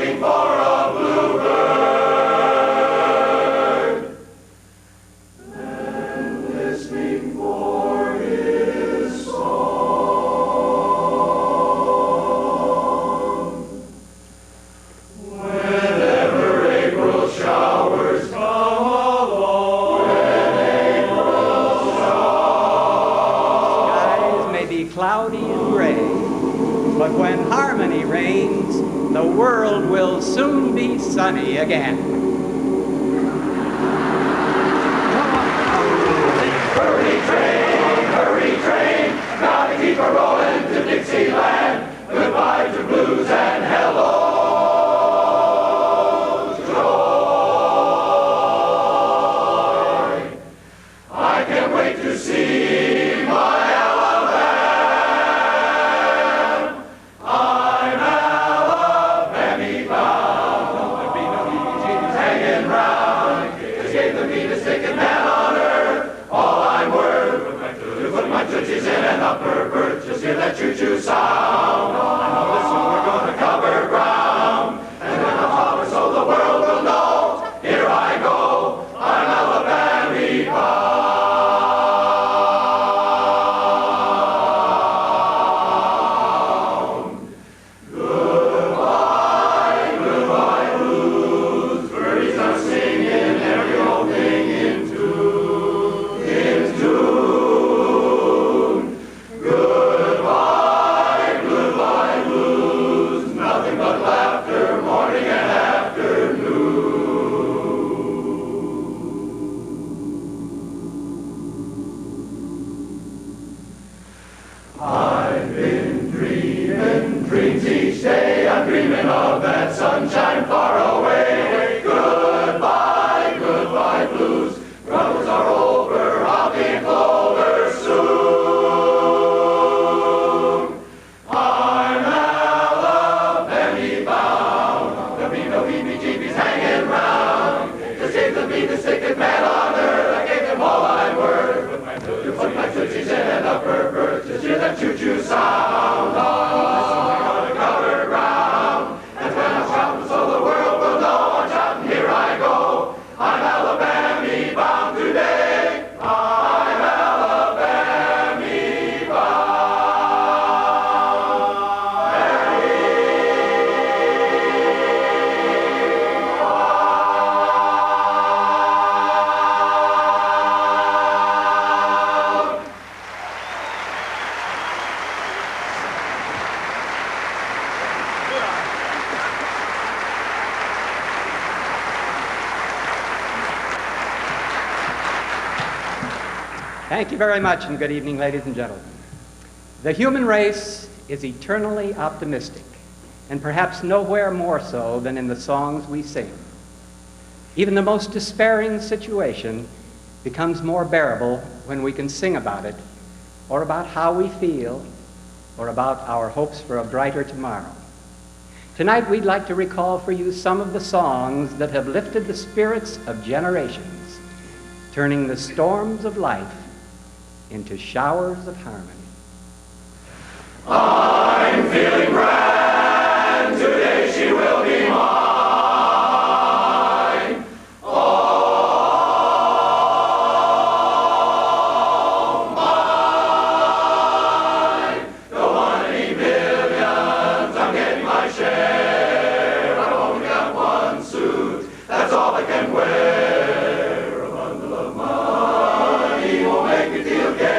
looking for a bluebird and listening for his song. Whenever April showers come along, skies may be cloudy and gray, but when harmony reigns, the world will soon be sunny again. hurry train, gotta keep her rolling to Dixieland. Goodbye to blues and hello joy. I can't wait to see my Alabama. I'm Alabama bound. There'll be no EGs hanging round. Just gave the meanest ticket man on earth. All I'm worth to put my tootsies in an upper berth. Just hear that choo-choo sound. I know listen, we're gonna cover ground. And then I'll holler so the world will know. Here I go, I'm Alabama bound. Goodbye, goodbye blues. Birdies are singing every old thing in tune, in tune. Goodbye, goodbye blues. Nothing but laughter, morning and afternoon. I've been dreaming dreams each day. I'm dreaming of that sunshine far away. Goodbye, goodbye blues. Troubles are over, I'll be in clover soon. I'm Alabama bound. There'll be no heebie-jeebies hanging round. Just gave the meanest ticket man on earth. I gave him all I'm worth. To put my tootsies in an upper berth. Just hear that choo-choo sound. Oh, we're gonna cover ground. And when I'm shouting so the world will know, I'm shouting, here I go. I'm Alabama bound today. I'm Alabama bound. Thank you very much, and good evening, ladies and gentlemen. The human race is eternally optimistic, and perhaps nowhere more so than in the songs we sing. Even the most despairing situation becomes more bearable when we can sing about it, or about how we feel, or about our hopes for a brighter tomorrow. Tonight, we'd like to recall for you some of the songs that have lifted the spirits of generations, turning the storms of life into showers of harmony. I'm feeling grand, today she will be mine. Oh, mine. Don't want any millions, I'm getting my share. I've only got one suit, that's all I can wear. A bundle of money won't make me feel gay.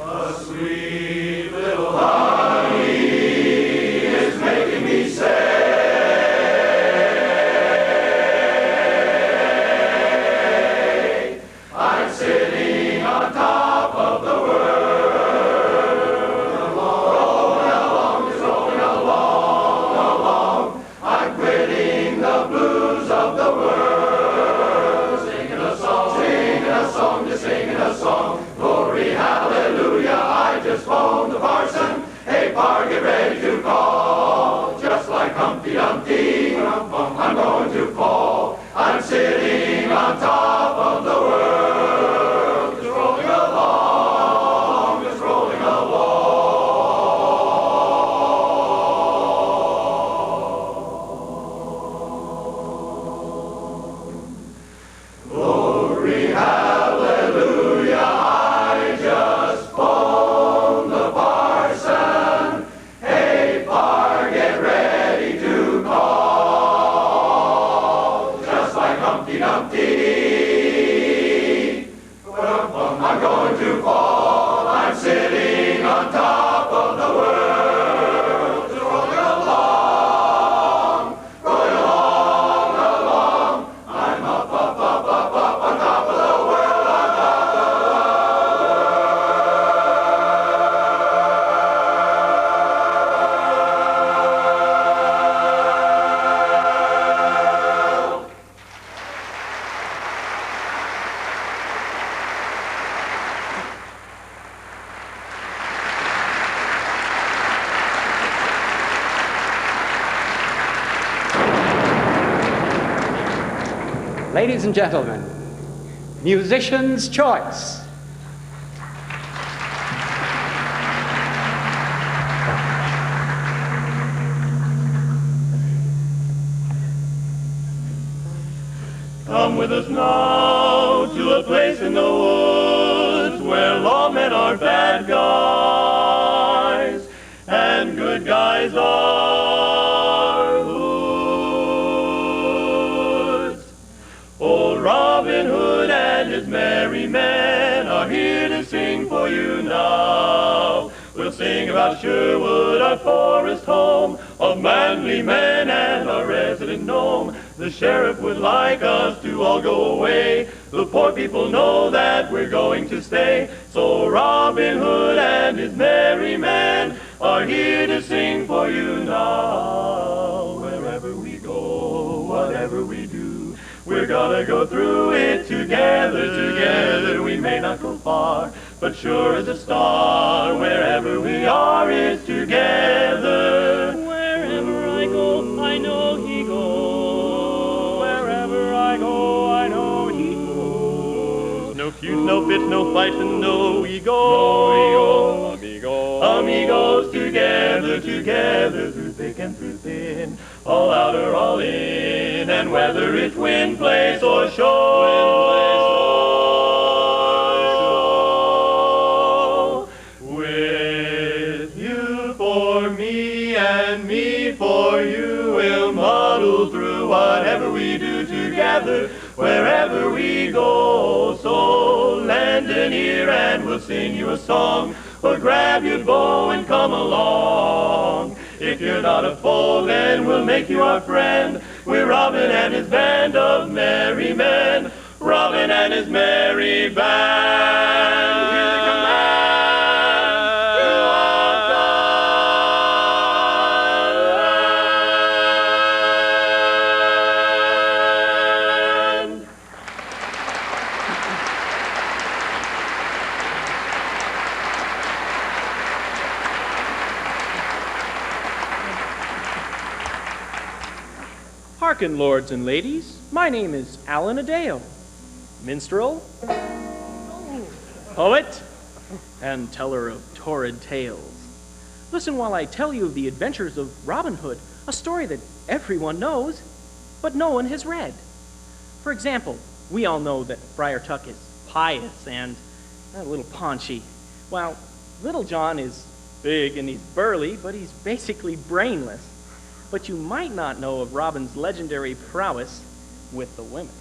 A sweet little Ladies and gentlemen, musician's choice. Come with us now to a place in the woods where lawmen are bad guys and good guys are hoods. Old Robin Hood and his merry men are here to sing for you now. We'll sing about Sherwood, our forest home, of manly men and our resident gnome. The sheriff would like us to all go away. The poor people know that we're going to stay. So Robin Hood and his merry men are here to sing for you now. Wherever we go, whatever we do, we're gonna go through it together, together. We may not go far, but sure as a star, wherever we are, it's together. Wherever I go, I know he goes. Wherever I go, I know he goes. No feud, no fit, no fight, and no ego. Amigos, together, together, through thick and through thin, all out or all in, and whether it's wind, place, or shore, with you for me and me for you, we'll muddle through whatever we do together, wherever we go. So lend an ear and we'll sing you a song, or grab your bow and come along. If you're not a foe, then we'll make you our friend. We're Robin and his band of merry men. Robin and his merry band. Here's a command to all time. Hearken, lords and ladies, my name is Alan Adeo, minstrel, poet, and teller of torrid tales. Listen while I tell you of the adventures of Robin Hood, a story that everyone knows, but no one has read. For example, we all know that Friar Tuck is pious and a little paunchy, while Little John is big and he's burly, but he's basically brainless. But you might not know of Robin's legendary prowess with the women.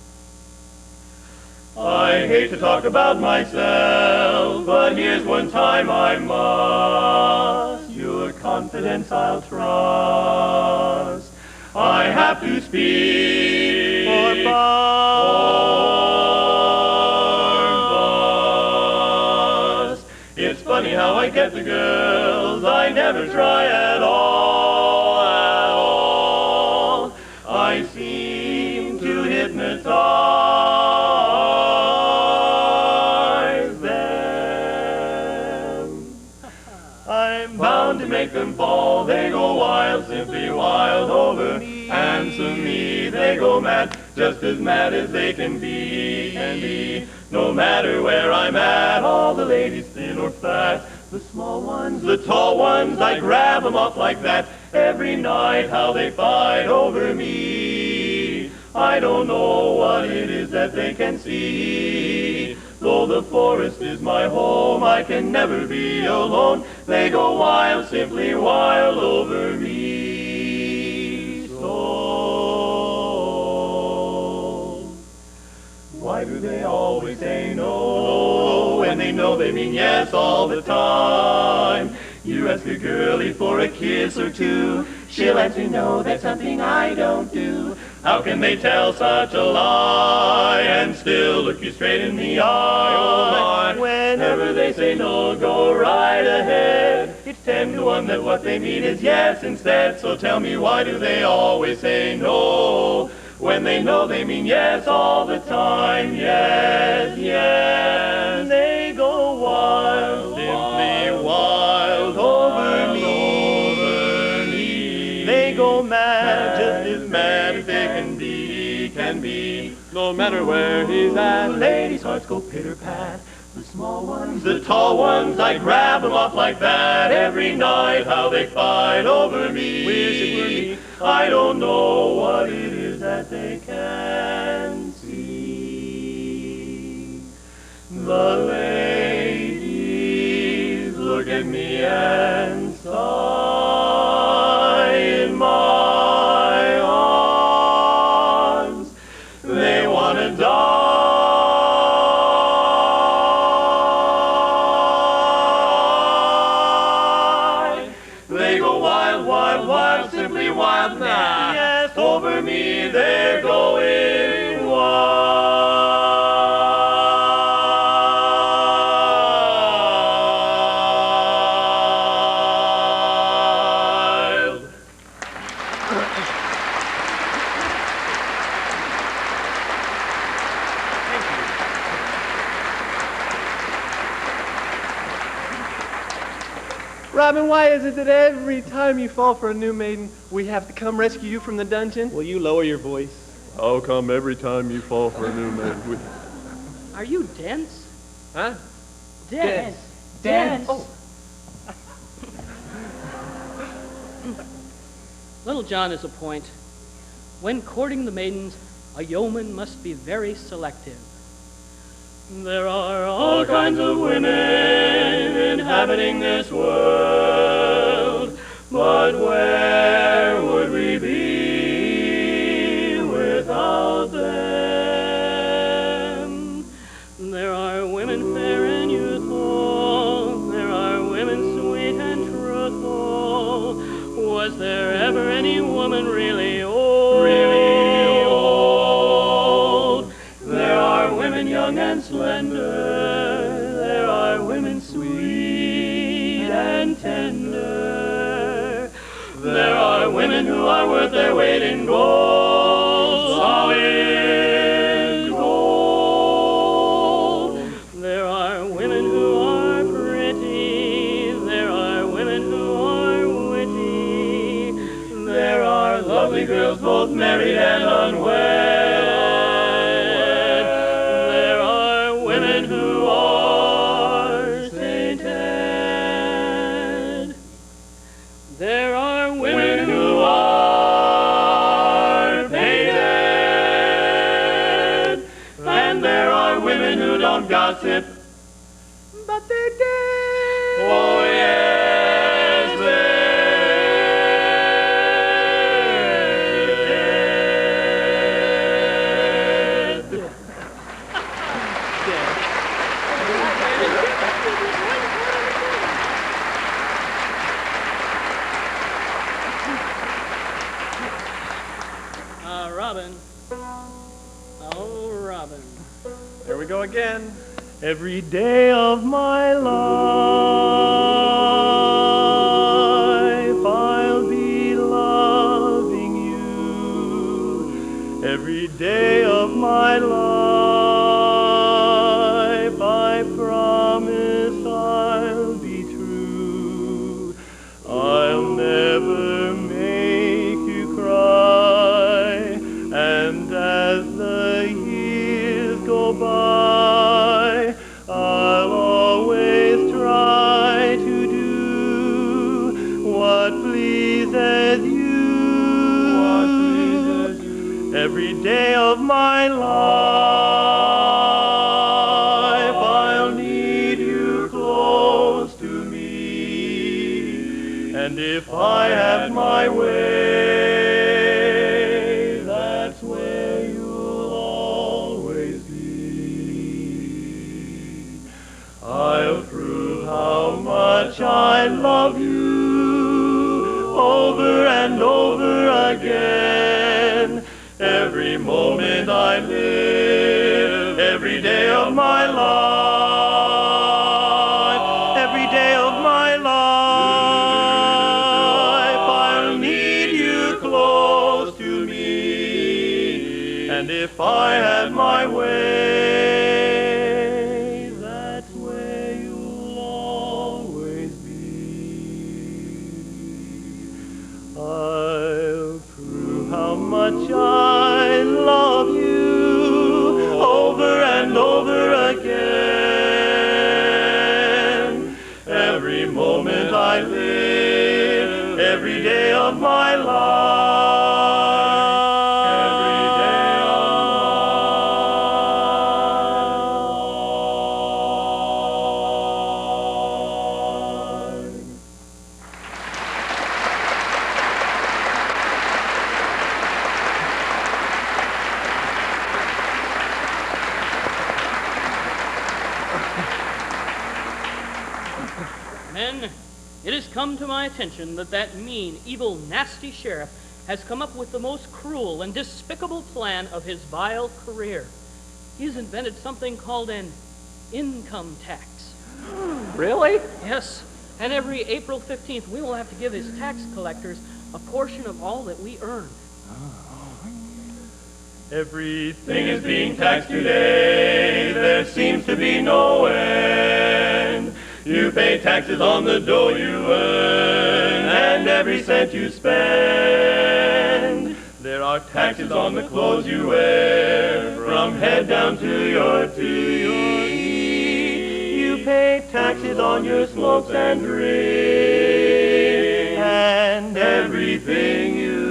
I hate to talk about myself, but here's one time I must. Your confidence I'll trust. I have to speak or bust. It's funny how I get the girls, I never try at all. I seem to hypnotize them. I'm bound to make them fall. They go wild, simply wild over me. And to me they go mad, just as mad as they can be. No matter where I'm at, all the ladies thin or fat, the small ones, the tall ones, I grab them off like that. Every night how they fight over me. I don't know what it is that they can see. Though the forest is my home, I can never be alone. They go wild, simply wild over me. So why do they always say no when they know they mean yes all the time? You ask a girlie for a kiss or two, she'll answer no, that's something I don't do. How can they tell such a lie and still look you straight in the eye? Oh my, whenever they say no, go right ahead. It's 10 to 1 that what they mean is yes instead. So tell me, why do they always say no when they know they mean yes all the time? Yes, yes, they go wild, simply wild over me. They go mad, just as mad as they can be. can be. No matter where he's at, Ladies' hearts go pitter-pat. The small ones, the tall ones, I grab them off like that. Every night how they fight over me. Wish it were me. I don't know what it is that they can see. The ladies look at me and sigh in my arms. They want to die. They go wild, wild, wild, simply wild now. Yes, over me they're going wild. Robin, why is it that every time you fall for a new maiden, we have to come rescue you from the dungeon? Will you lower your voice? How come every time you fall for a new maiden? Are you dense? Huh? Dense. Dense. Oh. Little John is a point. When courting the maidens, a yeoman must be very selective. There are all kinds of women inhabiting this world, but where would we be without them? There are women fair and youthful, there are women sweet and truthful. Was there ever any woman really old? Really old? There are women young and slender, there are women sweet and tender. There are women who are worth their weight in gold, solid gold. There are women who are pretty, there are women who are witty. There are lovely girls both married and unwed. There are women who are sainted. There are women who are painted. And there are women who don't gossip, but they did. Oh yes, they did. Robin. Oh, Robin. There we go again. Every day of my life I'll be loving you. Every day of my life I promise I'll be true. I'll never make you cry, and as the years go by, I'll always try to do what pleases you. Every day of my life I'll need you close to me, and if I have my way, that's where you'll always be. I'll prove how much I love you over and over again. Every moment I live, every day of my life, every day of my life, I'll need you close to me. And if I had my way, that's where you'll always be. I'll prove how much I love come to my attention that that mean, evil, nasty sheriff has come up with the most cruel and despicable plan of his vile career. He's invented something called an income tax. Really? Yes, and every April 15th, we will have to give his tax collectors a portion of all that we earn. Everything is being taxed today. There seems to be no end. You pay taxes on the dough you earn and every cent you spend. There are taxes on the clothes you wear from head down to your feet. You pay taxes on your smokes and drinks and everything you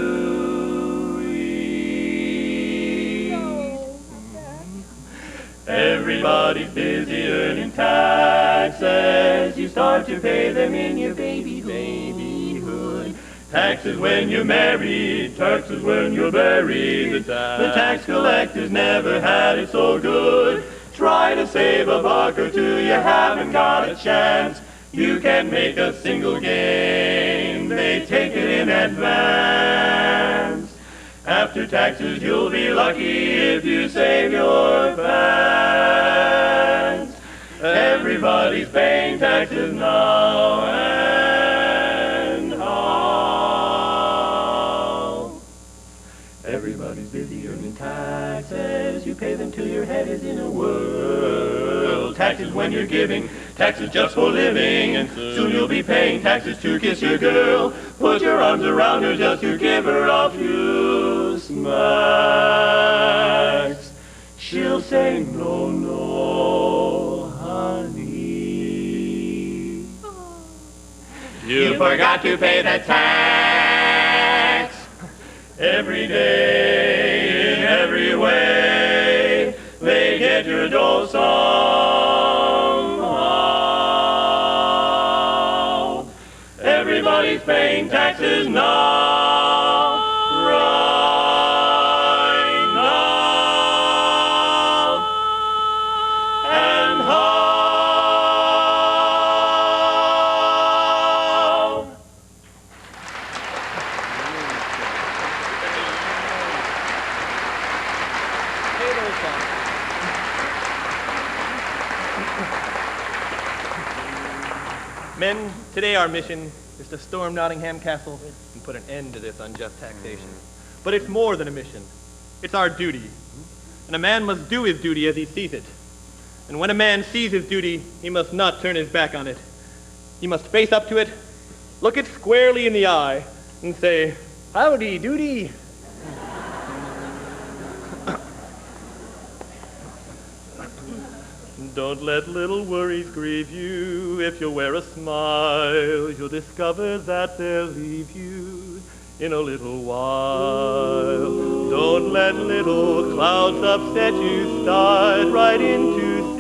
Everybody's busy earning taxes. You start to pay them in your babyhood. Taxes when you're married, taxes when you're buried. The tax collectors never had it so good. Try to save a buck or two, you haven't got a chance. You can't make a single gain, they take it in advance. After taxes, you'll be lucky if you save your pants. Everybody's paying taxes now and how. Everybody's busy earning taxes. You pay them till your head is in a whirl. Taxes when you're giving, taxes just for living, and soon you'll be paying taxes to kiss your girl. Put your arms around her just to give her a few smacks. She'll say, no, no, honey. You forgot to pay the tax. Every day, in every way, they get your dough somehow. Everybody's paying taxes now, right now, and how. Men, today our mission is to storm Nottingham Castle and put an end to this unjust taxation. But it's more than a mission. It's our duty. And a man must do his duty as he sees it. And when a man sees his duty, he must not turn his back on it. He must face up to it, look it squarely in the eye, and say, howdy, duty. Don't let little worries grieve you. If you'll wear a smile, you'll discover that they'll leave you in a little while. Don't let little clouds upset you. Start right into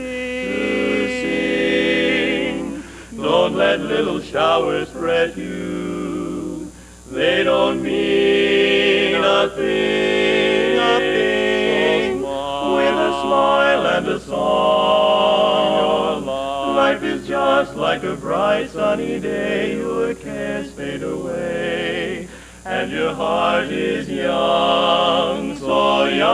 sing. Don't let little showers fret you. They don't mean a thing, a thing. With a smile and a song, life is just like a bright sunny day. Your cares fade away, and your heart is young, so young.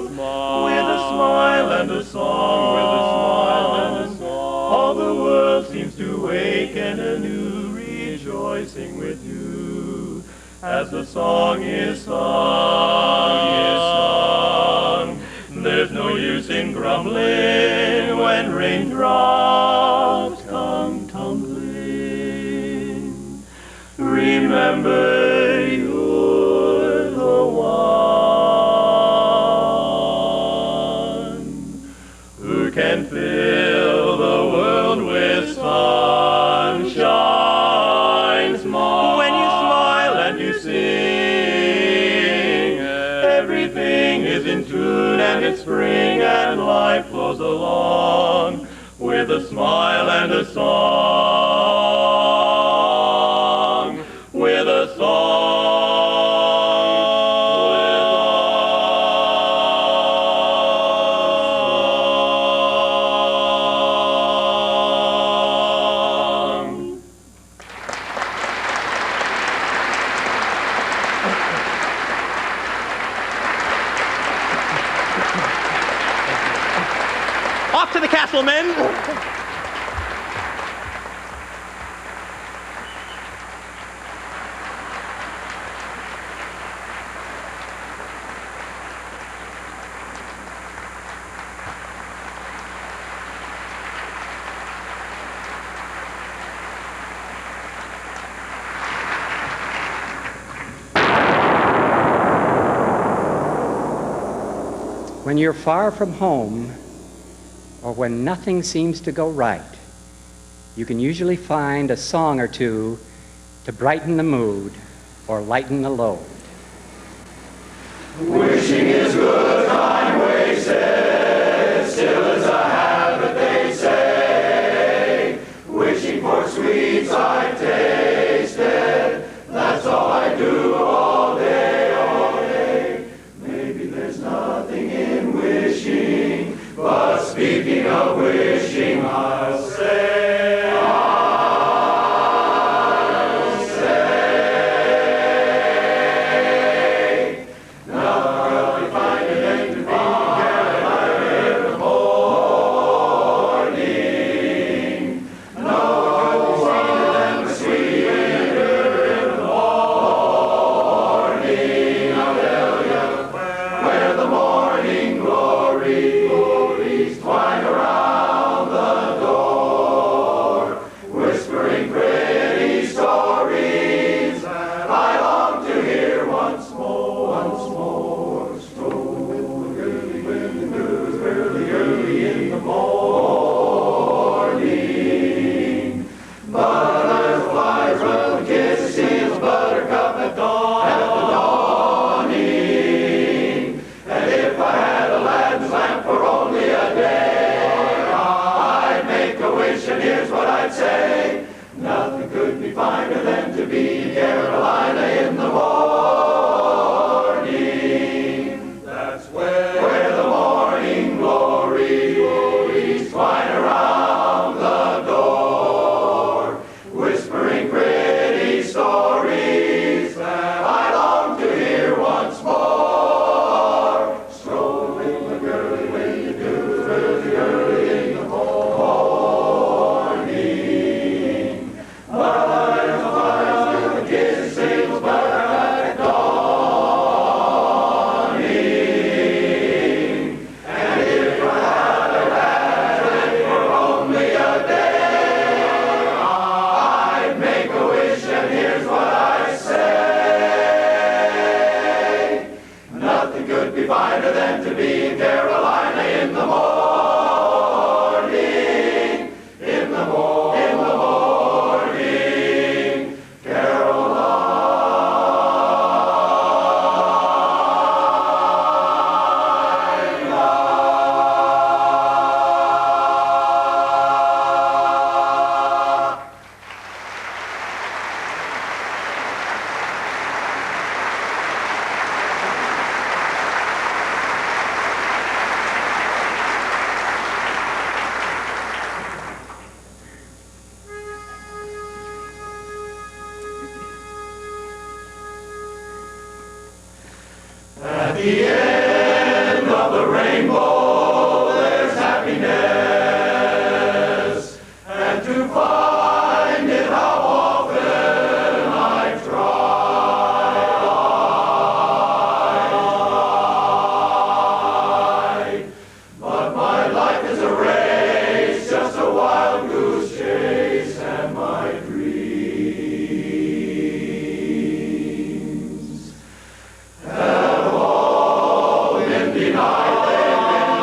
With a smile and a song, with a smile and a song, all the world seems to waken anew, rejoicing with you, as the song is sung. There's no use in grumbling when raindrops come tumbling. Remember, you're the one who can fill the world with sunshine. Smile when you smile and you sing. Everything is in tune and it's spring and life flows along with a smile and a song, with a song. Castleman. When you're far from home, or when nothing seems to go right, you can usually find a song or two to brighten the mood or lighten the load. Wishing is good, time wasted, still is a habit, they say. Wishing for sweets I've tasted, that's all I do all day, all day. Maybe there's nothing in wishing, but speaking of wishing, I'll say, and here's what I'd say. Nothing could be finer than to be in Carolina in the morning. That's where the morning glories twine around the door, whispering pretty stories that I long to hear once more. Strolling the girly way you do, early, early in the morning. Finer than to be in Carolina in the morning, in the morning, Carolina. At the end of the rainbow, there's happiness, and to find it, how often I've tried. But my life is a race, just a wild goose chase, and my dreams have all been denied. They've been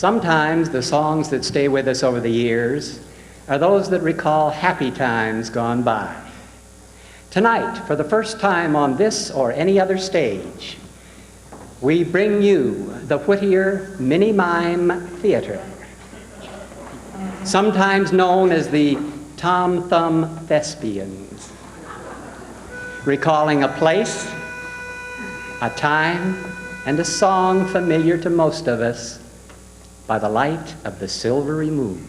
Sometimes the songs that stay with us over the years are those that recall happy times gone by. Tonight, for the first time on this or any other stage, we bring you the Whittier Mini Mime Theater, sometimes known as the Tom Thumb Thespians, recalling a place, a time, and a song familiar to most of us by the light of the silvery moon.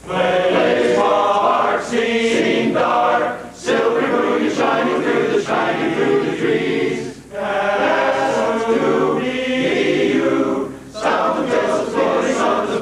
Place dark, seen dark, silvery moon is shining through the trees. As to me, you, sound of bells floating on the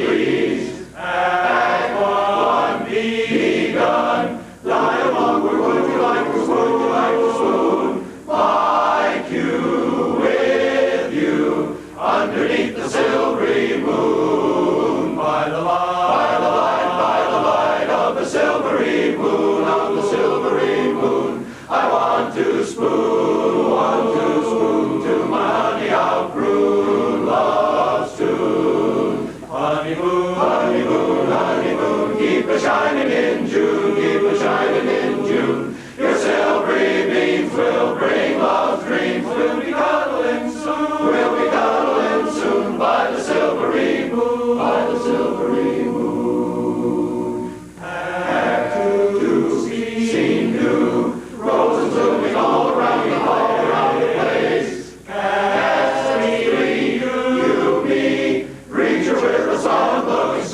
breeze. Act one begun, lie along where would you like to swoon, like you with you, underneath the silvery moon, by the light of the silvery moon, I want to spoon to my honey, I'll croon love's tune. Honeymoon, honeymoon, honeymoon, keep a shining in June, keep a shining in June. Your silvery beams will bring love's dreams. We'll be cuddling soon by the silvery moon, by the silvery moon. Act two, scene new, roses blooming all around the place. Act three, you, me, greet you with a solemn looking face.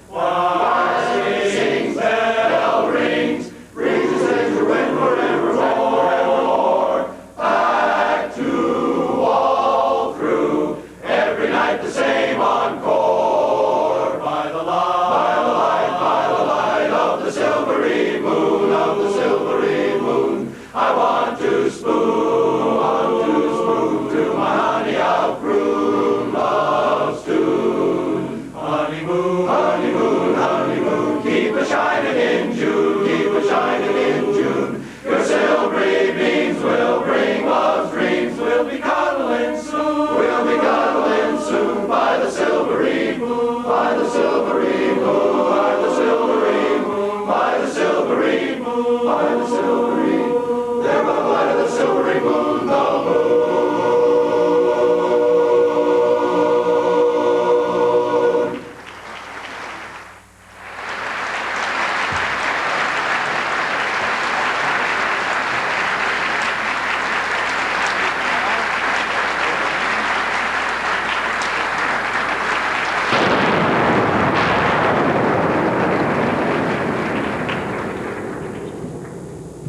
While sings, bell rings, breezes enter wind forevermore. Act two, all through, every night the same encore. By the light of the silvery moon, I want to spoon to my honey, I'll croon love's tune. Honeymoon, honeymoon, honeymoon, keep a shining in June, keep a shining in June. Your silvery beams will bring love's dreams. We'll be cuddling soon by the silvery moon, by the silvery moon, by the silvery moon, by the silvery moon, by the silvery moon. There by the light of the silvery moon, the moon.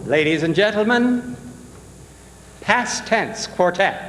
Ladies and gentlemen, Past Tense Quartet.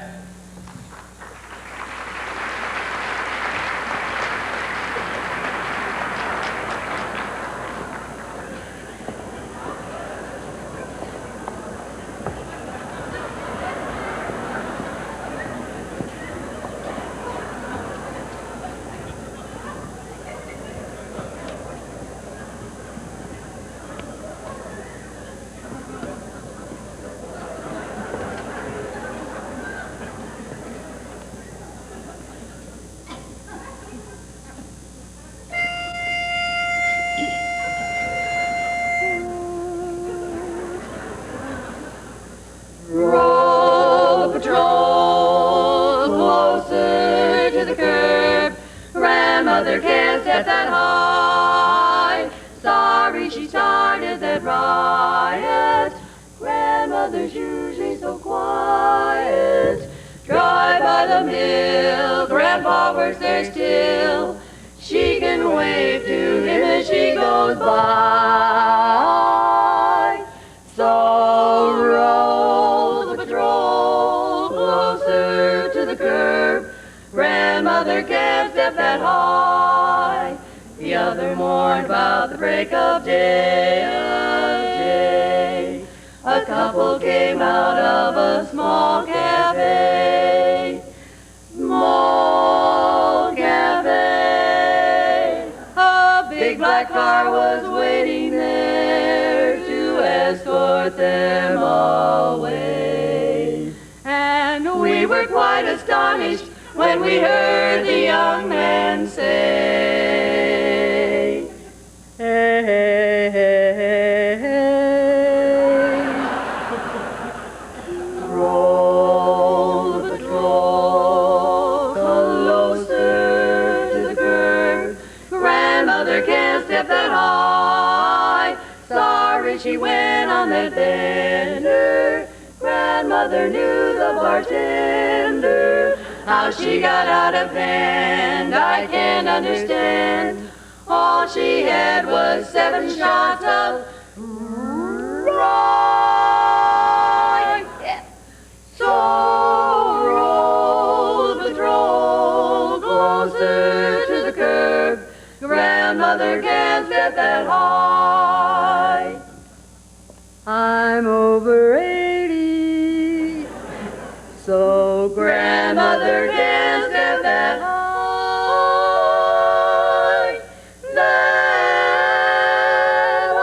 Roll patrol closer to the curb. Grandmother can't step that high. Sorry she started that riot. Grandmother's usually so quiet. Drive by the mill, Grandpa works there still. She can wave to him as she goes by. So roll the patrol closer to the curb. Grandmother can't step that high. The other morn about the break of day, a couple came out of a small cafe. Small cafe. A big black car was waiting there to escort them away. And we were quite astonished when we heard the young man say, hey, hey, hey, hey, hey. Roll the patrol closer to the curb. Grandmother can't step that high. Sorry she went on that bender. Grandmother knew the bartender. How she got out of hand, I can't understand. All she had was 7 shots of rye. Yeah. So roll the patrol closer to the curb. Grandmother can't step that high. I'm over 80, so grandmother can't step that high. That high.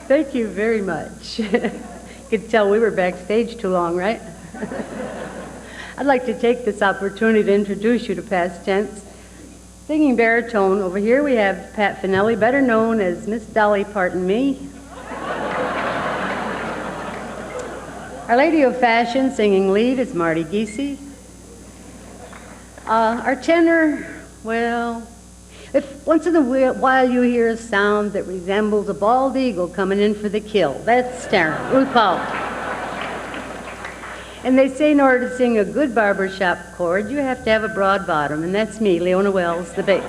Thank you very much. You could tell we were backstage too long, right? I'd like to take this opportunity to introduce you to past tense. Singing baritone, over here we have Pat Finelli, better known as Miss Dolly Parton Me. Our Lady of Fashion singing lead is Marty Giese. Our tenor, well, if once in a while you hear a sound that resembles a bald eagle coming in for the kill, that's Tarrant, Ruth Powell. And they say in order to sing a good barbershop chord, you have to have a broad bottom, and that's me, Leona Wells, the bass.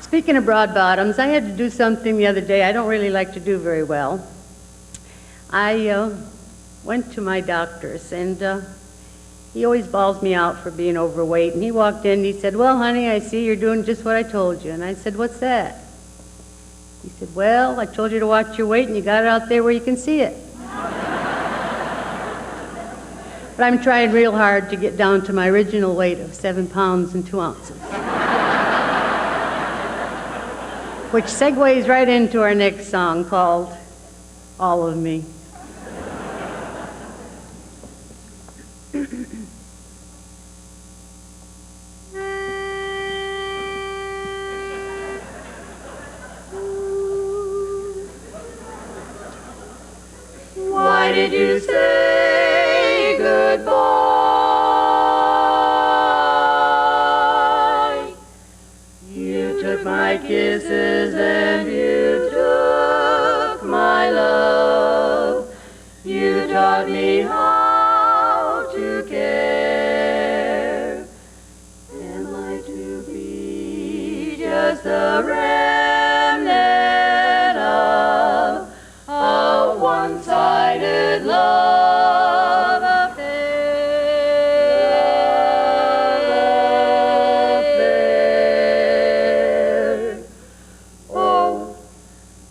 Speaking of broad bottoms, I had to do something the other day I don't really like to do very well. I went to my doctor's, and he always bawls me out for being overweight. And he walked in and he said, well, honey, I see you're doing just what I told you. And I said, what's that? He said, well, I told you to watch your weight, and you got it out there where you can see it. But I'm trying real hard to get down to my original weight of 7 pounds and 2 ounces. Which segues right into our next song called All of Me. Why did you say goodbye? You took my kisses and you took my love. You taught me how to care. Am I to be just a remnant of a one-sided love affair? Oh,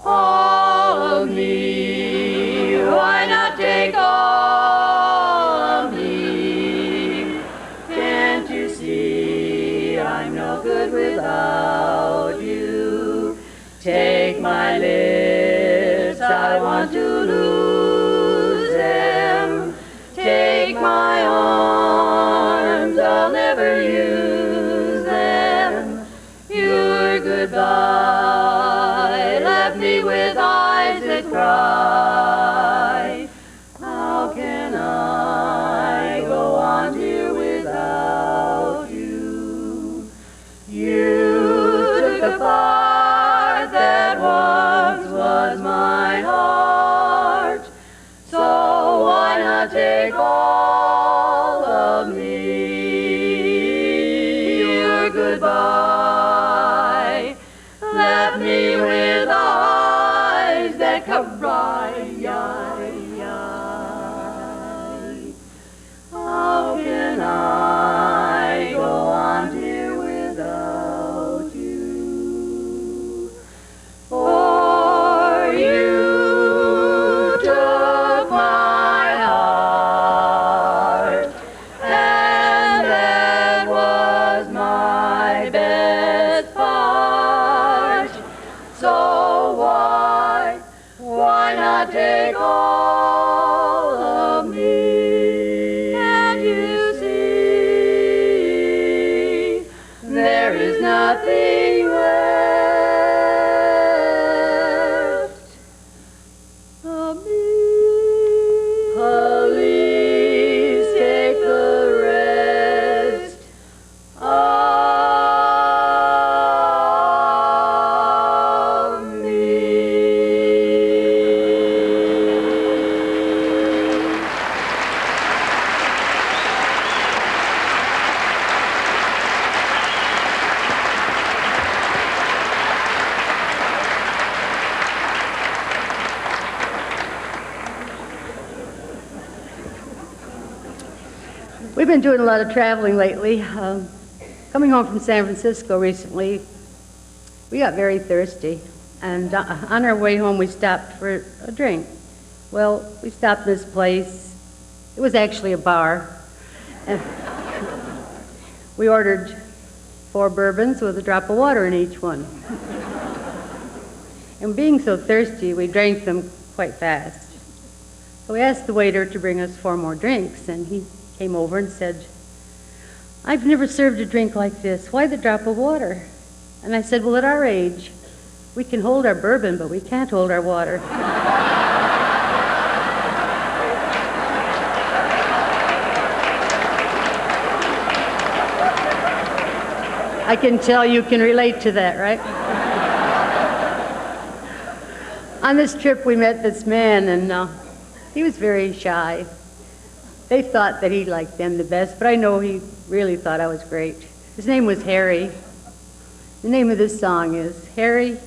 all of me, why not take all of me? Can't you see I'm no good without you? Take my lips, I want to lose them. Take my arms, I'll never use them. Your goodbye left me with eyes that cry. How can I go on here without you? You took the part that once was my heart, so why not take all of me? Your goodbye left me with eyes that cry. How can I go on here without nothing left of me. Please take the rest of me. We've been doing a lot of traveling lately. Coming home from San Francisco recently, we got very thirsty, and on our way home we stopped for a drink. Well, we stopped at this place. It was actually a bar. And we ordered 4 bourbons with a drop of water in each one. And being so thirsty, we drank them quite fast. So we asked the waiter to bring us 4 more drinks, and he came over and said, "I've never served a drink like this. Why the drop of water?" And I said, "Well, at our age, we can hold our bourbon, but we can't hold our water." I can tell you can relate to that, right? On this trip, we met this man, and he was very shy. They thought that he liked them the best, but I know he really thought I was great. His name was Harry. The name of this song is, "Harry,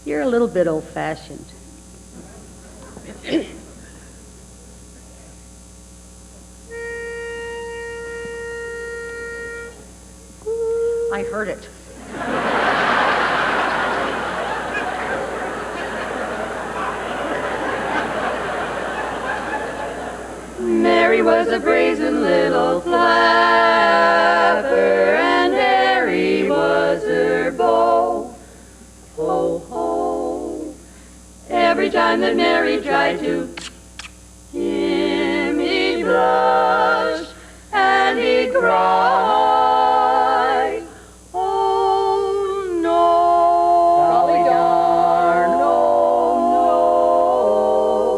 You're a Little Bit Old-Fashioned." I heard it. Mary was a brazen little flapper, and Harry was her beau. Ho, ho. Every time that Mary tried to him, he'd blush and he'd cry. Oh, no. Golly darn. Oh,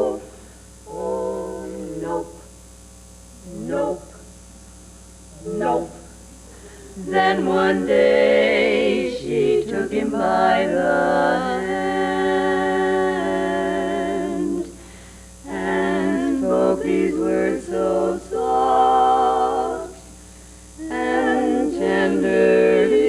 no. Oh, nope. Nope. Nope. Then one day she took him by the hand and spoke these words so soft and tenderly.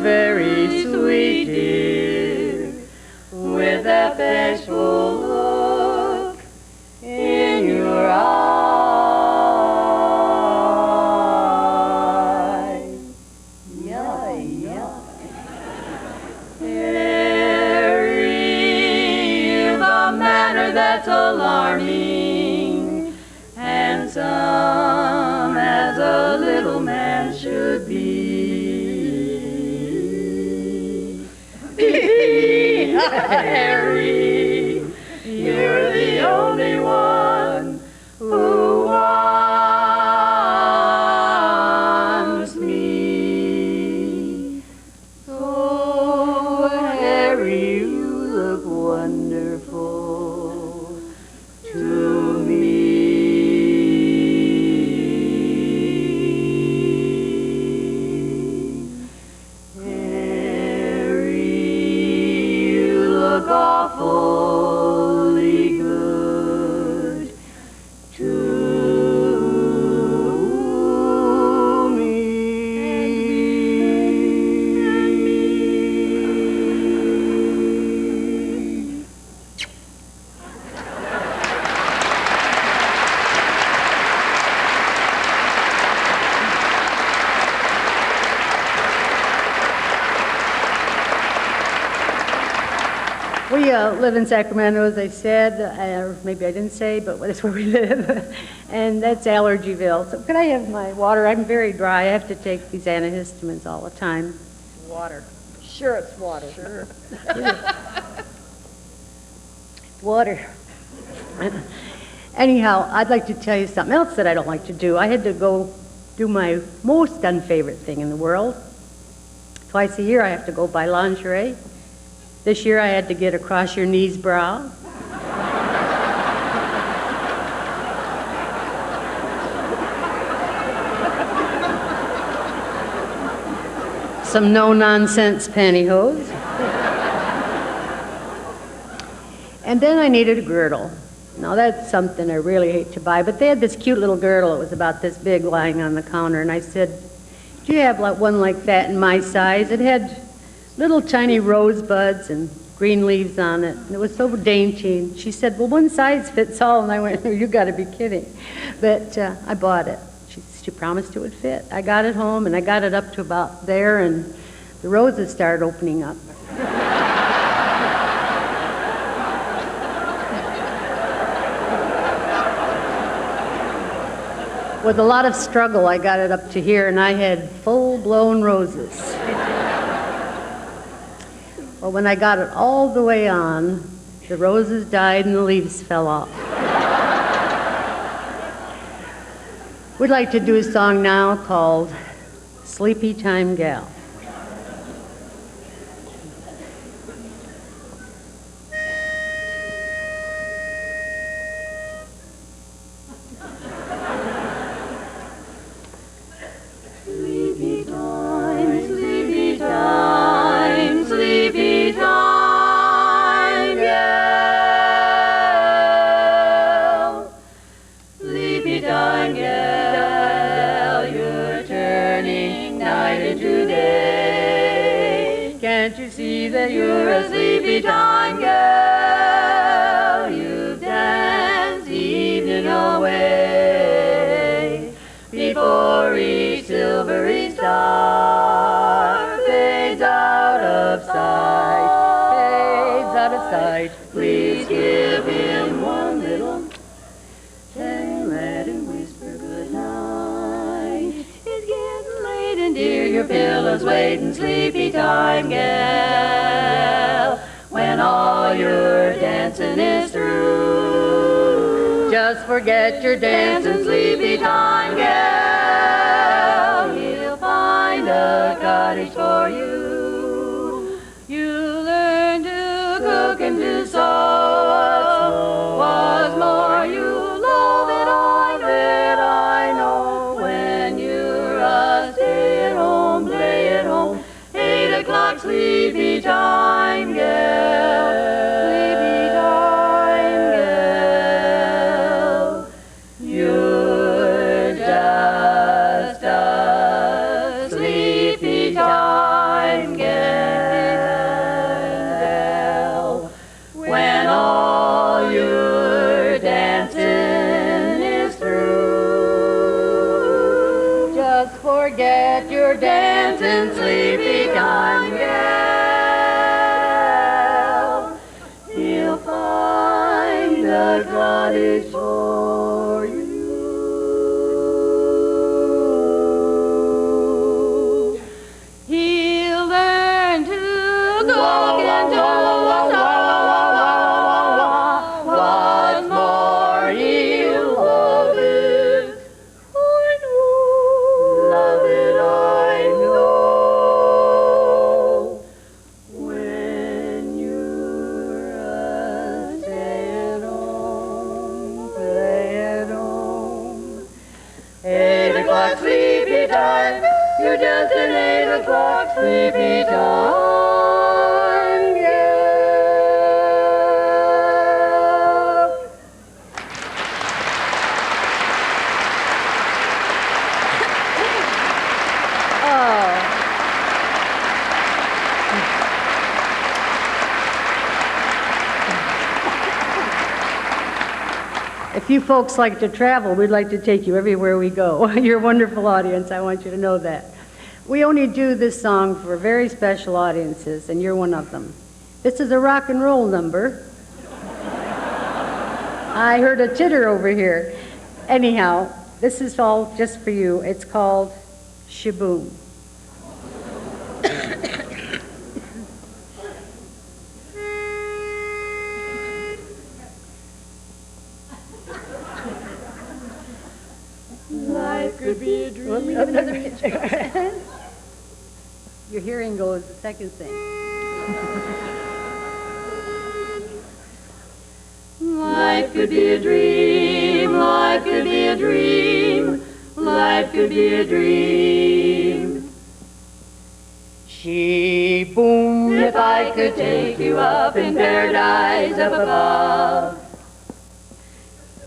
Very sweet, dear, with that bashful look in your eye. Yeah, yeah. Harry, you've a manner that's alarming, handsome as a little man should be. Harry, you're the only one who wants me. So, Harry, you look wonderful to me. Awful live in Sacramento, as I said, or maybe I didn't say, but that's where we live. And that's Allergyville. So could I have my water? I'm very dry. I have to take these antihistamines all the time. Water. Sure, it's water. Sure. Water. Anyhow, I'd like to tell you something else that I don't like to do. I had to go do my most unfavorite thing in the world. Twice a year I have to go buy lingerie. This year I had to get a cross-your-knees bra. Some no-nonsense pantyhose. And then I needed a girdle. Now that's something I really hate to buy, but they had this cute little girdle. It was about this big lying on the counter, and I said, do you have one like that in my size? It had little tiny rosebuds and green leaves on it, and it was so dainty. And she said, well, one size fits all, and I went, you got to be kidding. But I bought it. She promised it would fit. I got it home, and I got it up to about there, and the roses started opening up. With a lot of struggle, I got it up to here, and I had full-blown roses. Well, when I got it all the way on, the roses died and the leaves fell off. We'd like to do a song now called Sleepy Time Gal. Sleepy time, sleepy time, sleepy time, gal. Sleepy time, gal, you're turning night into day. Can't you see that you're a sleepy time, gal? You've danced the evening away before each silvery star fades out of sight, fades out of sight. Please give him one little and let him whisper good night. It's getting late and dear, your pillow's waiting, sleepy time, gal. When all your dancing is through, just forget your dancing, sleepy time, gal. He'll find a cottage for you. You learn to cook and to sew. What's more, you love it, I know. When you're a stay-at-home, play at home, 8 o'clock, sleepy time, gal. Sleepy time, gal. You're just a sleepy time, gal. When all your dancing is through, just forget your dancing, sleepy time, gal. He'll find a cottage for you. He'll learn to cook and to sew. What's more, he'll love it. I know. Love it, I know. When you're a stay-at-home, play at home, 8 o'clock, sleepy time. You're just an 8 o'clock, sleepy time, gal. Oh. If you folks like to travel, we'd like to take you everywhere we go. You're a wonderful audience. I want you to know that. We only do this song for very special audiences, and you're one of them. This is a rock and roll number. I heard a titter over here. Anyhow, this is all just for you. It's called Shaboom. Life could be a dream. Another picture. Your hearing goes the second thing. Life could be a dream, life could be a dream, life could be a dream. Shaboom. If I could take you up in paradise up above.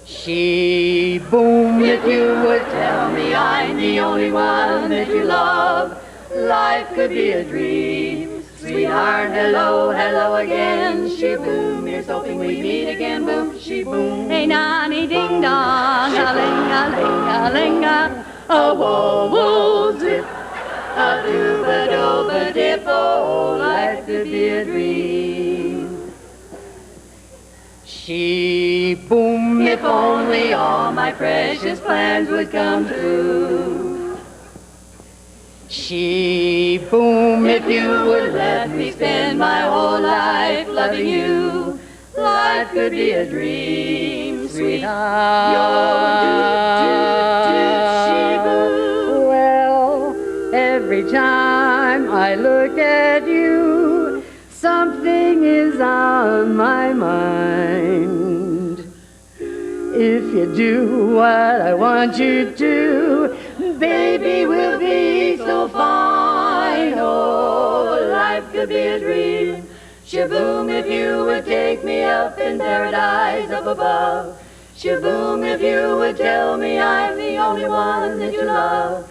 Shaboom. If you would tell me I'm the only one that you love, life could be a dream. Sweetheart, hello, hello again. Shaboom, here's hoping we meet again. Boom, shaboom. Hey, nanny, ding dong, a ling, a ling, a ling, a whoa, whoa, zip. A dooba-dooba-dip, oh, life could be a dream. Shaboom. If only all my precious plans would come true. Shaboom. If you would let me spend my whole life loving you, life could be a dream, sweetheart. Shaboom. Well, every time I look at you, something is on my mind. If you do what I want you to, baby, we'll be so fine. Oh, life could be a dream. Shaboom, if you would take me up in paradise up above. Shaboom, if you would tell me I'm the only one that you love.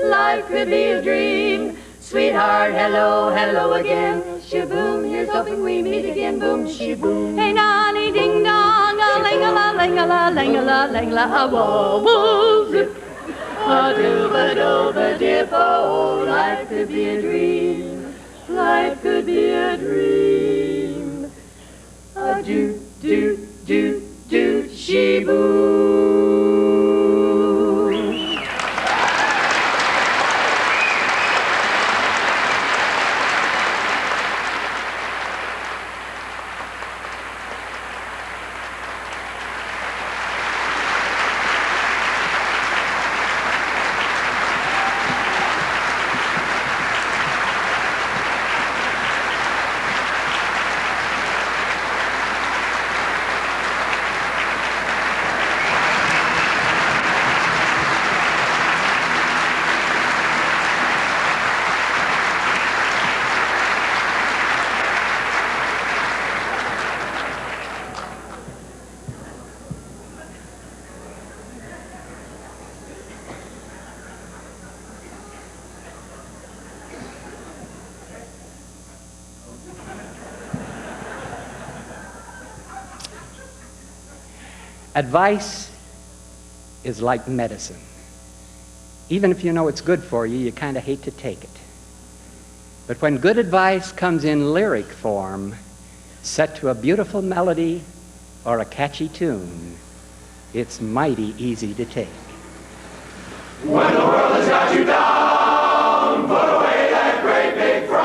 Life could be a dream. Sweetheart, hello, hello again. Shaboom, here's hoping we meet again. Boom, shaboom. Hey, nanny, ding dong, a ling a la, ling a la, ling a la, ling la, a whoa, whoa, zip. A dooba-dooba-dip, oh, life could be a dream. Life could be a dream. A do-do-do-do, shaboom. Advice is like medicine. Even if you know it's good for you, you kind of hate to take it. But when good advice comes in lyric form, set to a beautiful melody or a catchy tune, it's mighty easy to take. When the world has got you down, put away that great big frown.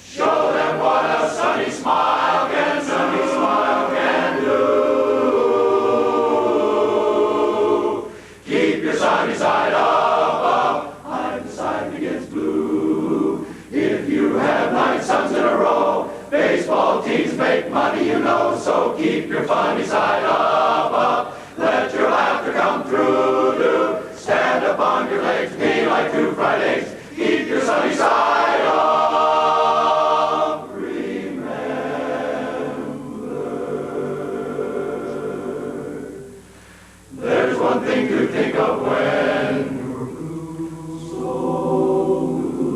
Show them what a sunny smile can do. Keep your sunny side up, hide the side that gets blue. If you have 9 suns in a row, baseball teams make money, you know, so keep your funny side up. Let your laughter come through, do. Stand up on your legs, be like 2 fried eggs. Keep your sunny side up. Remember, there's one thing to think of when you're blue, so blue.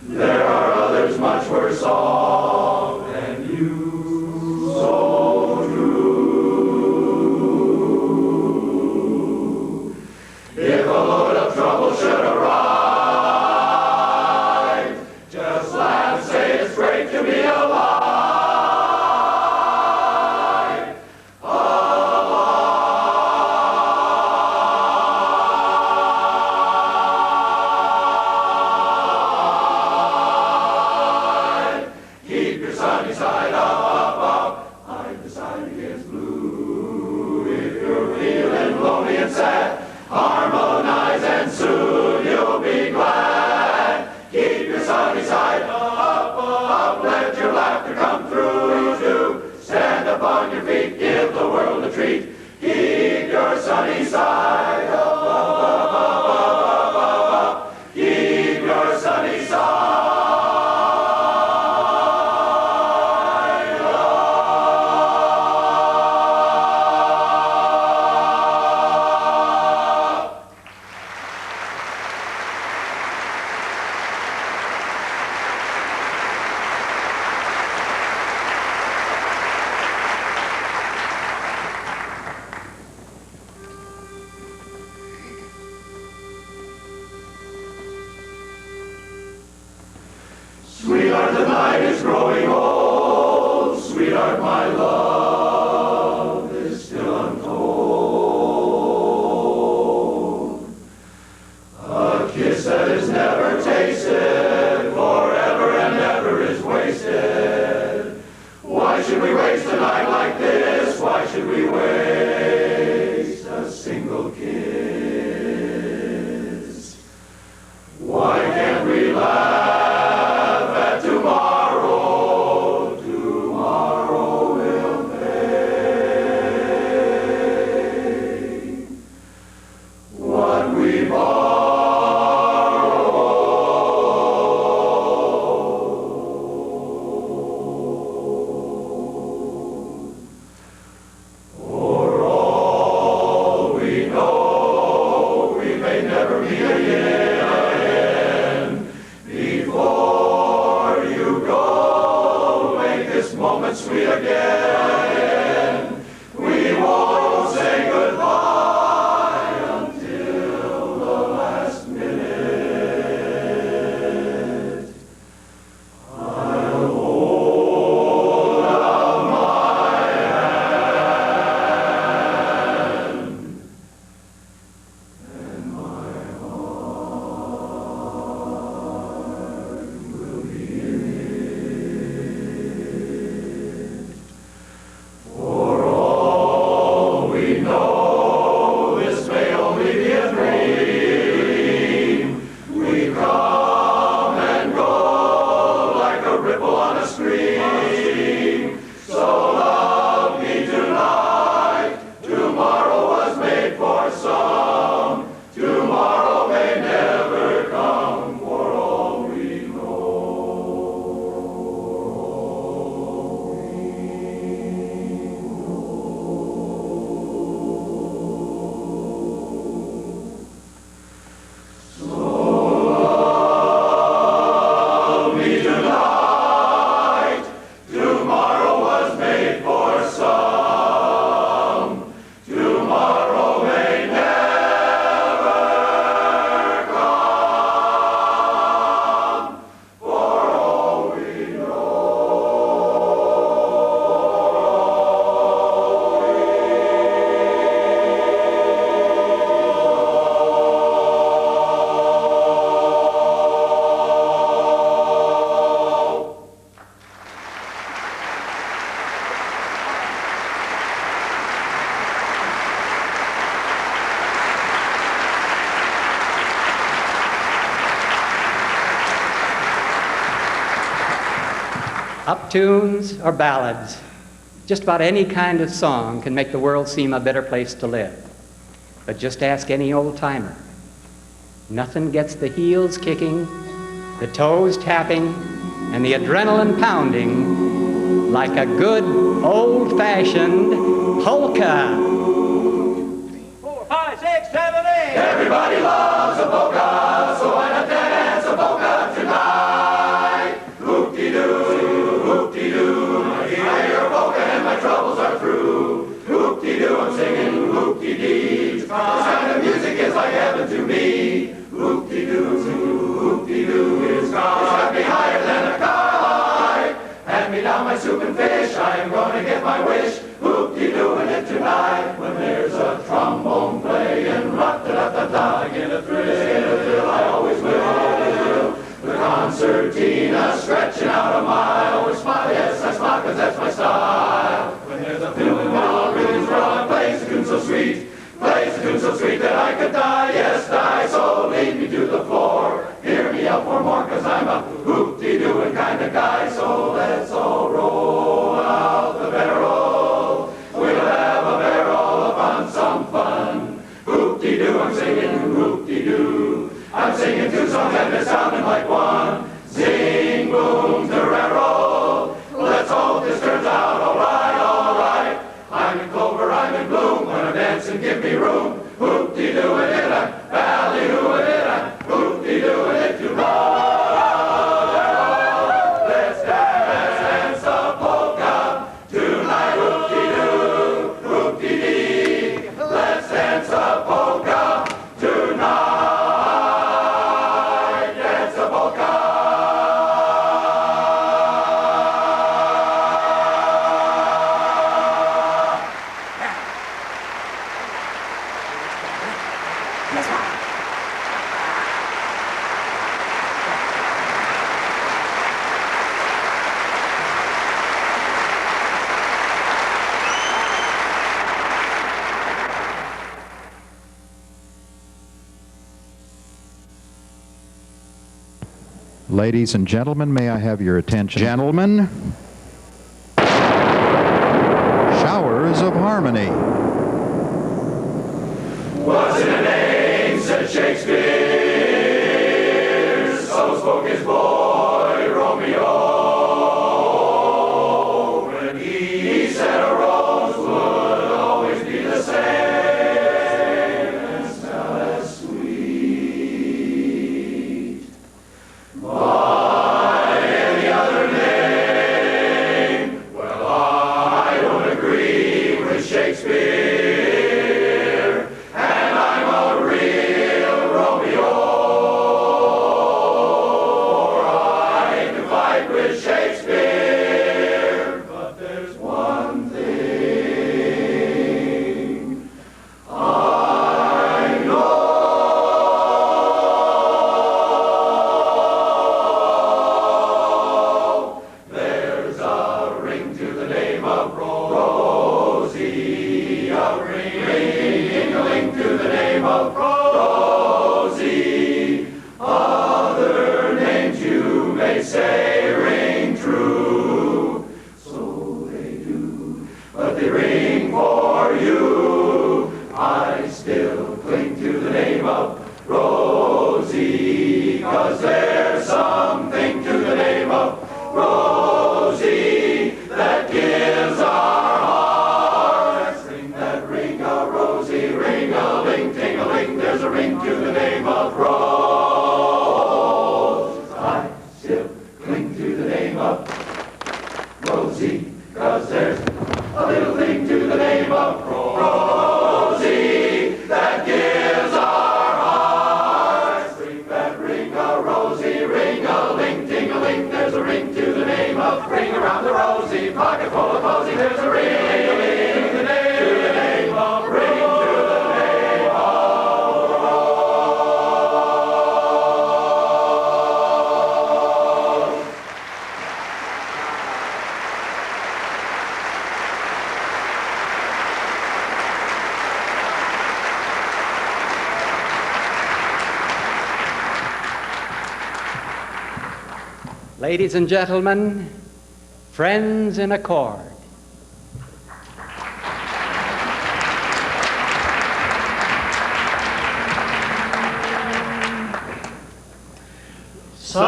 There are others much worse off than you. So true. If a load of trouble should growing old, sweetheart, my love is still untold. A kiss that is never tasted, forever and ever is wasted. Why should we waste a night like this? Why should we waste a single kiss? Why can't we laugh at tomorrow? Tomorrow will pay what we borrow. Sweet again, we won't say goodbye until the last minute. I'll hold out my hand, and my heart will be in it. No, this may only be a dream. We come and go like a ripple on a stream. So love me tonight. Tomorrow was made for some. Tomorrow may never come, for all we know. Uptunes or ballads, just about any kind of song can make the world seem a better place to live. But just ask any old-timer. Nothing gets the heels kicking, the toes tapping, and the adrenaline pounding like a good old-fashioned polka. 4, 5, 6, 7, 8. Everybody loves a polka, so why not dance a polka tonight? Hoop-dee-doo, hoop-dee-doo. I hear a polka and my troubles are through. Hoop-dee-doo, I'm singing hoop-dee-dee. This kind of music is like heaven to me. Hoop-dee-doo, hoop-dee-doo. It's got me higher than a kite. Hand me down my soup and fish, I am going to get my wish. Hoop-dee-dooing it tonight. When there's a trombone playing, rock-da-da-da-da, I get a thrill, I always will. The concertina stretching out a mile. We smile, yes, I smile, 'cause that's my style. When there's a feeling while rhythms wrong, plays a tune so sweet, plays a tune so sweet that I could die, yes, die. So lead me to the floor, hear me out for more, 'cause I'm a hoop-dee-dooing kind of guy. So let's all roll out the barrel. We'll have a barrel of fun, some fun. Hoop-dee-doo, I'm singing hoop-dee-doo. I'm singing two songs and they're sounding like one. Zing, boom, terrero. Let's hope this turns out all right, all right. I'm in clover, I'm in bloom. When I'm dancing, give me room. Hoop-dee-dooing it, I'm ballyhooing it, I'm hoop-dee-dooing it tomorrow. Let's dance. Ladies and gentlemen, may I have your attention? Gentlemen, Showers of Harmony. What's in a name, said Shakespeare, so spoke his boy Romeo. When he said a rose would always be the same and smell as sweet. By any other name, well, I don't agree with Shakespeare, and I'm a real Romeo. I can fight with Shakespeare, but there's one thing I know. There's a ring to the name of Rosie, a ring-a-ling to the name of Rosie. Other names you may say ring true, so they do, but they ring for you. I still cling to the name of Rosie, 'cause there's something to the name of Rosie that gives our hearts. Ring that ring a Rosie, ring-a-ling, ting-a-ling, there's a ring to the name of Rose. I still cling to the name of Rosie, 'cause there's a little thing to the name of Rosie that gives our hearts. Ring that ring a Rosie, ring-a-ling, ting-a-ling, there's a ring to the name of. Ring around the Rosie, pocket full of posy, there's a ring to the name of. Ring to the name of Rose. Ladies and gentlemen, friends in accord. Some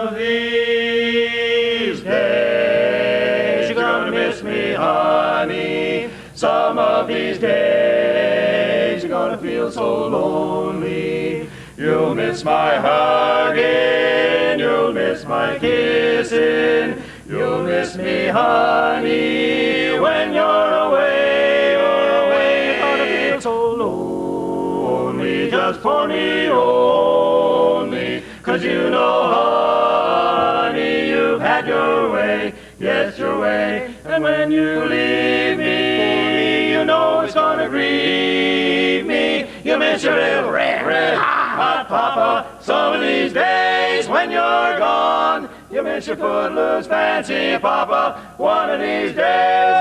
of these days you're gonna miss me, honey. Some of these days you're gonna feel so lonely. You'll miss my hugging, you'll miss my kissing, you'll miss me, honey, when you're away, you're gonna feel so lonely, just for me only, 'cause you know, honey, you've had your way, yes, your way, and when you leave me, you know it's gonna grieve me. You miss your little red hot papa some of these days when you're gone. You miss your footloose fancy papa one of these days.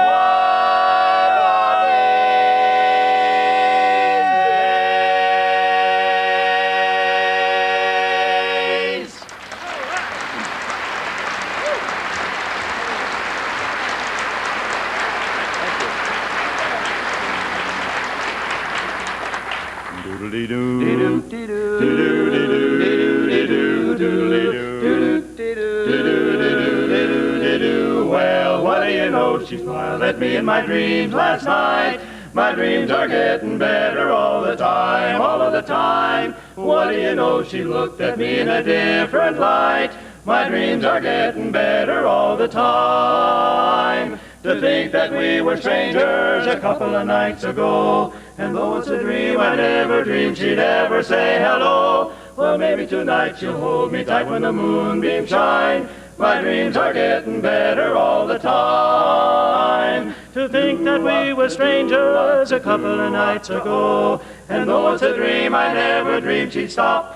Well, what do you know? She smiled at me in my dreams last night. My dreams are getting better all the time, all of the time. What do you know? She looked at me in a different light. My dreams are getting better all the time. To think that we were strangers a couple of nights ago, and though it's a dream, I never dreamed she'd ever say hello. Well, maybe tonight she'll hold me tight when the moonbeams shine. My dreams are getting better all the time. To think that we were strangers a couple of nights ago, and though it's a dream, I never dreamed she'd stop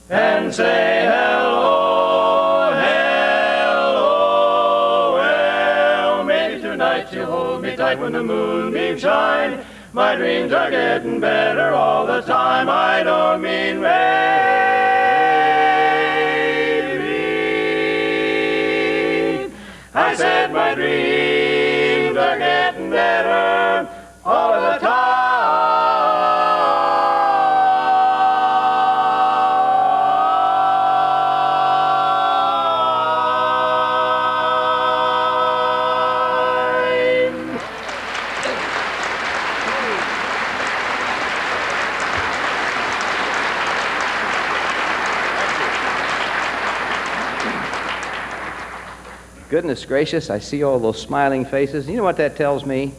and say hello, hello. Well, maybe tonight she'll hold me tight when the moonbeams shine. My dreams are getting better all the time. I don't mean maybe. I said my dreams are getting better all the time. Goodness gracious, I see all those smiling faces. You know what that tells me?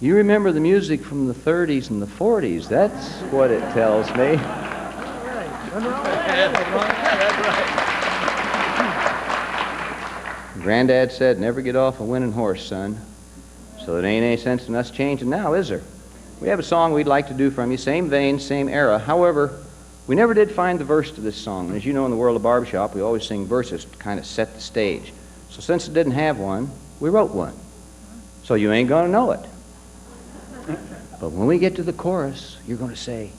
You remember the music from the 30s and the 40s. That's what it tells me. Granddad said, never get off a winning horse, son. So it ain't any sense in us changing now, is there? We have a song we'd like to do from you, same vein, same era. However, we never did find the verse to this song. And as you know, in the world of barbershop, we always sing verses to kind of set the stage. So since it didn't have one, we wrote one. So you ain't going to know it. But when we get to the chorus, you're going to say,